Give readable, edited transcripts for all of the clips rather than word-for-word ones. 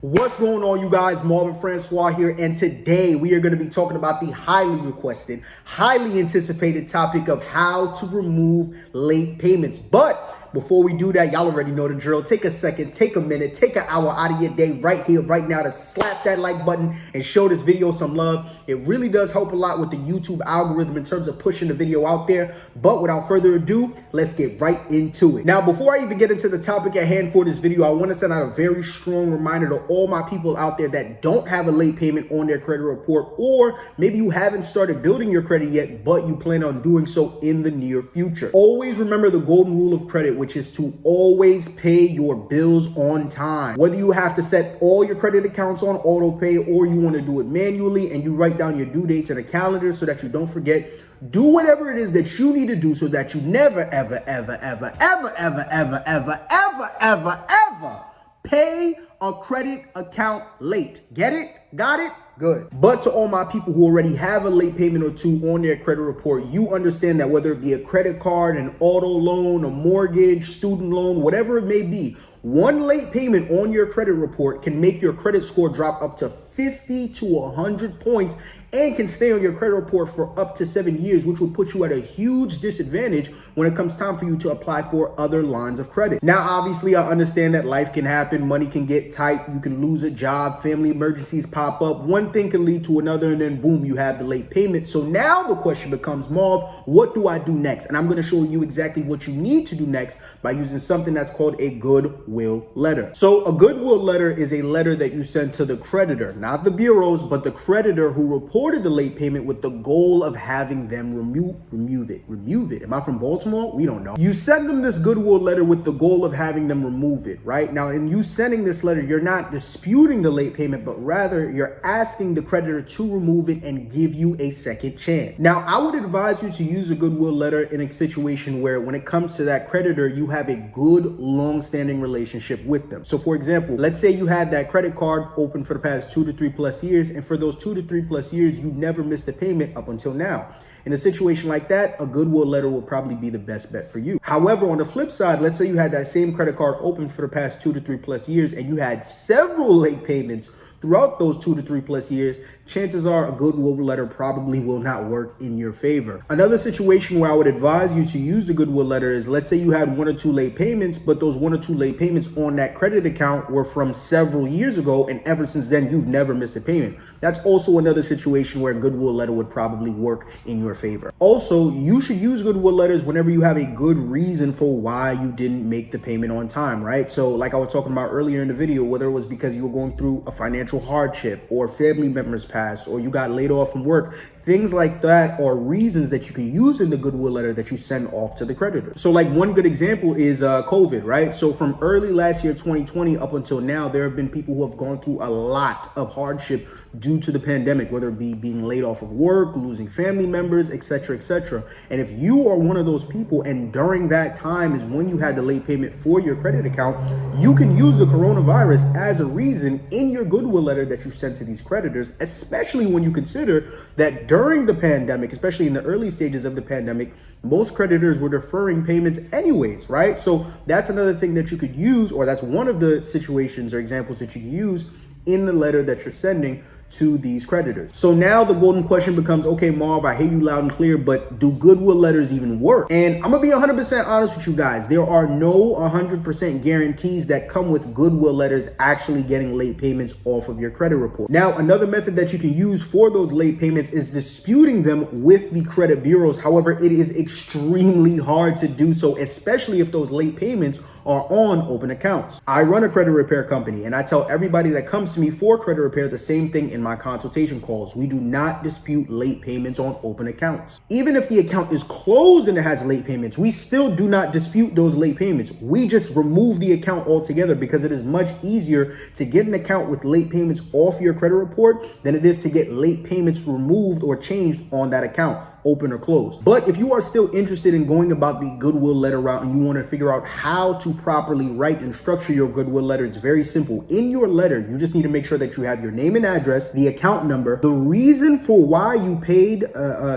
What's going on, you guys? Marvin Francois here, and today we are going to be talking about the highly requested, highly anticipated topic of how to remove late payments. But before we do that, y'all already know the drill. Take a second, take a minute, take an hour out of your day right here, right now to slap that like button and show this video some love. It really does help a lot with the YouTube algorithm in terms of pushing the video out there. But without further ado, let's get right into it. Now, before I even get into the topic at hand for this video, I want to send out a very strong reminder to all my people out there that don't have a late payment on their credit report, or maybe you haven't started building your credit yet, but you plan on doing so in the near future. Always remember the golden rule of credit, which is to always pay your bills on time. Whether you have to set all your credit accounts on auto pay or you want to do it manually and you write down your due dates in a calendar so that you don't forget, do whatever it is that you need to do so that you never, ever, ever, ever, ever, ever, ever, ever, ever, ever, ever pay a credit account late. Get it? Got it? Good. But to all my people who already have a late payment or two on their credit report, you understand that whether it be a credit card, an auto loan, a mortgage, student loan, whatever it may be, one late payment on your credit report can make your credit score drop up to 50 to 100 points and can stay on your credit report for up to 7 years, which will put you at a huge disadvantage when it comes time for you to apply for other lines of credit. Now, obviously, I understand that life can happen, money can get tight, you can lose a job, family emergencies pop up, one thing can lead to another, and then boom, you have the late payment. So now the question becomes, Marv, what do I do next? And I'm going to show you exactly what you need to do next by using something that's called a goodwill letter. So a goodwill letter is a letter that you send to the creditor, not the bureaus, but the creditor who reported the late payment with the goal of having them remove it. Am I from Baltimore? We don't know. You send them this goodwill letter with the goal of having them remove it, right? Now, in you sending this letter, you're not disputing the late payment, but rather you're asking the creditor to remove it and give you a second chance. Now, I would advise you to use a goodwill letter in a situation where when it comes to that creditor, you have a good long-standing relationship with them. So for example, let's say you had that credit card open for the past 2 to 3 plus years, and for those 2 to 3 plus years, you never missed a payment up until now. In a situation like that, a goodwill letter will probably be the best bet for you. However, on the flip side, let's say you had that same credit card open for the past 2 to 3 plus years and you had several late payments throughout those 2 to 3 plus years, chances are a goodwill letter probably will not work in your favor. Another situation where I would advise you to use the goodwill letter is, let's say you had 1 or 2 late payments, but those 1 or 2 late payments on that credit account were from several years ago, and ever since then, you've never missed a payment. That's also another situation where a goodwill letter would probably work in your favor. Also, you should use goodwill letters whenever you have a good reason for why you didn't make the payment on time, right? So like I was talking about earlier in the video, whether it was because you were going through a financial hardship or family members passed or you got laid off from work, things like that are reasons that you can use in the goodwill letter that you send off to the creditor. So like one good example is COVID, right? So from early last year, 2020 up until now, there have been people who have gone through a lot of hardship due to the pandemic, whether it be being laid off of work, losing family members, etc., etc. And if you are one of those people and during that time is when you had the late payment for your credit account, you can use the coronavirus as a reason in your goodwill letter that you send to these creditors, especially when you consider that during the pandemic, especially in the early stages of the pandemic, most creditors were deferring payments anyways, right? So that's another thing that you could use, or that's one of the situations or examples that you can use in the letter that you're sending to these creditors. So now the golden question becomes, okay, Marv, I hear you loud and clear, but do goodwill letters even work? And I'm gonna be 100% honest with you guys. There are no 100% guarantees that come with goodwill letters actually getting late payments off of your credit report. Now, another method that you can use for those late payments is disputing them with the credit bureaus. However, it is extremely hard to do so, especially if those late payments are on open accounts. I run a credit repair company, and I tell everybody that comes to me for credit repair the same thing in my consultation calls. We do not dispute late payments on open accounts. Even if the account is closed and it has late payments, we still do not dispute those late payments. We just remove the account altogether because it is much easier to get an account with late payments off your credit report than it is to get late payments removed or changed on that account. open or closed. But if you are still interested in going about the goodwill letter route and you want to figure out how to properly write and structure your goodwill letter, it's very simple. In your letter, you just need to make sure that you have your name and address, the account number, the reason for why you paid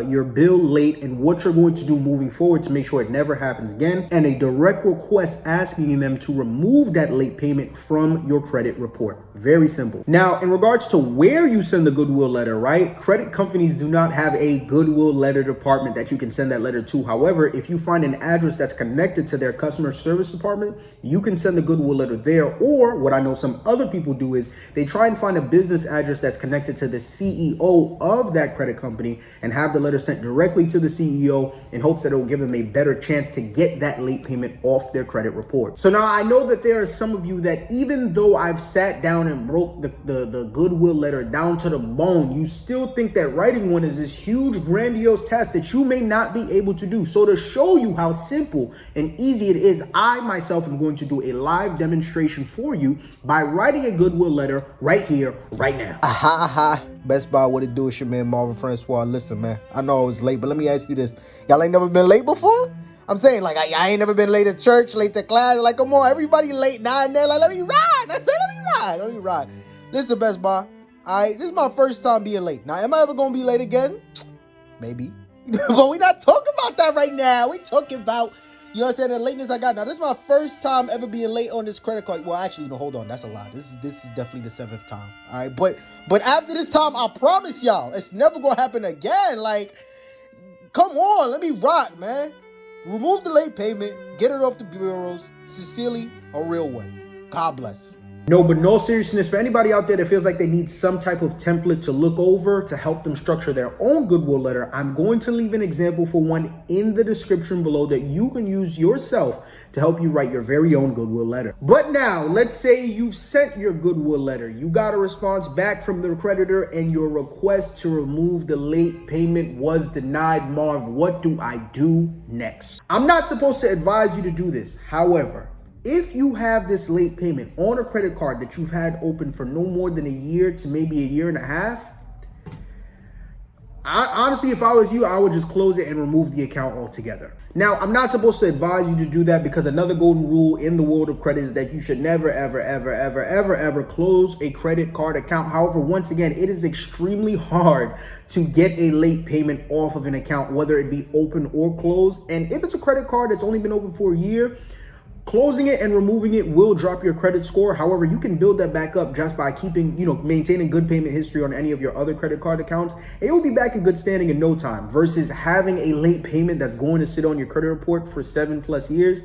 your bill late, and what you're going to do moving forward to make sure it never happens again, and a direct request asking them to remove that late payment from your credit report. Very simple. Now, in regards to where you send the goodwill letter, right? Credit companies do not have a goodwill letter department that you can send that letter to. However, if you find an address that's connected to their customer service department, you can send the goodwill letter there. Or what I know some other people do is they try and find a business address that's connected to the CEO of that credit company and have the letter sent directly to the CEO in hopes that it will give them a better chance to get that late payment off their credit report. So now I know that there are some of you that, even though I've sat down and broke the goodwill letter down to the bone, you still think that writing one is this huge grandiose task that you may not be able to do. So to show you how simple and easy it is, I myself am going to do a live demonstration for you by writing a goodwill letter right here, right now. Aha. Best Buy, what it do? It's your man Marvin Francois. Listen, man, I know I was late, but let me ask you this. Y'all ain't never been late before? I'm saying, like, I ain't never been late to church, late to class. Like, come on, everybody late now and then. Like, let me ride. Listen, Best Buy, this is my first time being late. Now, am I ever gonna be late again? Maybe. But we not talking about that right now. We talking about, you know what I'm saying, the lateness I got. Now, this is my first time ever being late on this credit card. Well, actually, no, hold on. That's a lie. This is definitely the 7th time. All right, but after this time, I promise y'all, it's never gonna happen again. Like, come on, let me rock, man. Remove the late payment, get it off the bureaus. Sincerely, a real one. God bless. No, but no seriousness, for anybody out there that feels like they need some type of template to look over to help them structure their own goodwill letter, I'm going to leave an example for one in the description below that you can use yourself to help you write your very own goodwill letter. But now, let's say you've sent your goodwill letter. You got a response back from the creditor and your request to remove the late payment was denied. Marv, what do I do next? I'm not supposed to advise you to do this. However, if you have this late payment on a credit card that you've had open for no more than a year to maybe a year and a half, honestly, if I was you, I would just close it and remove the account altogether. Now, I'm not supposed to advise you to do that because another golden rule in the world of credit is that you should never, ever close a credit card account. However, once again, it is extremely hard to get a late payment off of an account, whether it be open or closed. And if it's a credit card that's only been open for a year, closing it and removing it will drop your credit score. However, you can build that back up just by keeping, maintaining good payment history on any of your other credit card accounts. And you'll be back in good standing in no time versus having a late payment that's going to sit on your credit report for 7+ years.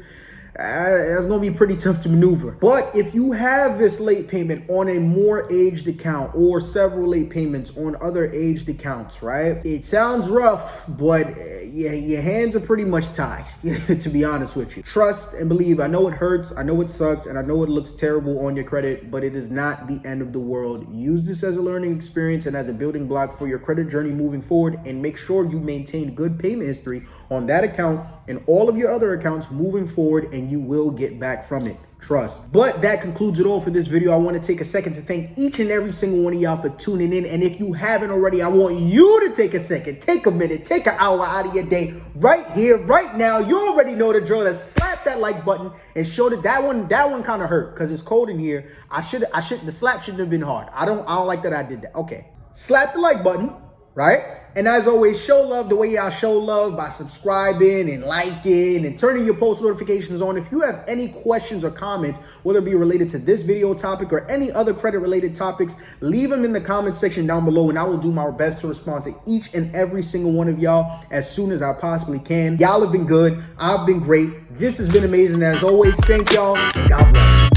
That's going to be pretty tough to maneuver. But if you have this late payment on a more aged account or several late payments on other aged accounts, right? It sounds rough, but your hands are pretty much tied, to be honest with you. Trust and believe. I know it hurts. I know it sucks. And I know it looks terrible on your credit, but it is not the end of the world. Use this as a learning experience and as a building block for your credit journey moving forward. And make sure you maintain good payment history on that account and all of your other accounts moving forward, and you will get back from it. Trust. But that concludes it all for this video. I want to take a second to thank each and every single one of y'all for tuning in. And if you haven't already, I want you to take a second, take a minute, take an hour out of your day right here, right now. You already know the drill. To slap that like button and show that one kind of hurt because it's cold in here. The slap shouldn't have been hard. I don't like that I did that. Okay. Slap the like button, right? And as always, show love the way y'all show love by subscribing and liking and turning your post notifications on. If you have any questions or comments, whether it be related to this video topic or any other credit related topics, leave them in the comment section down below and I will do my best to respond to each and every single one of y'all as soon as I possibly can. Y'all have been good. I've been great. This has been amazing. As always, thank y'all and God bless.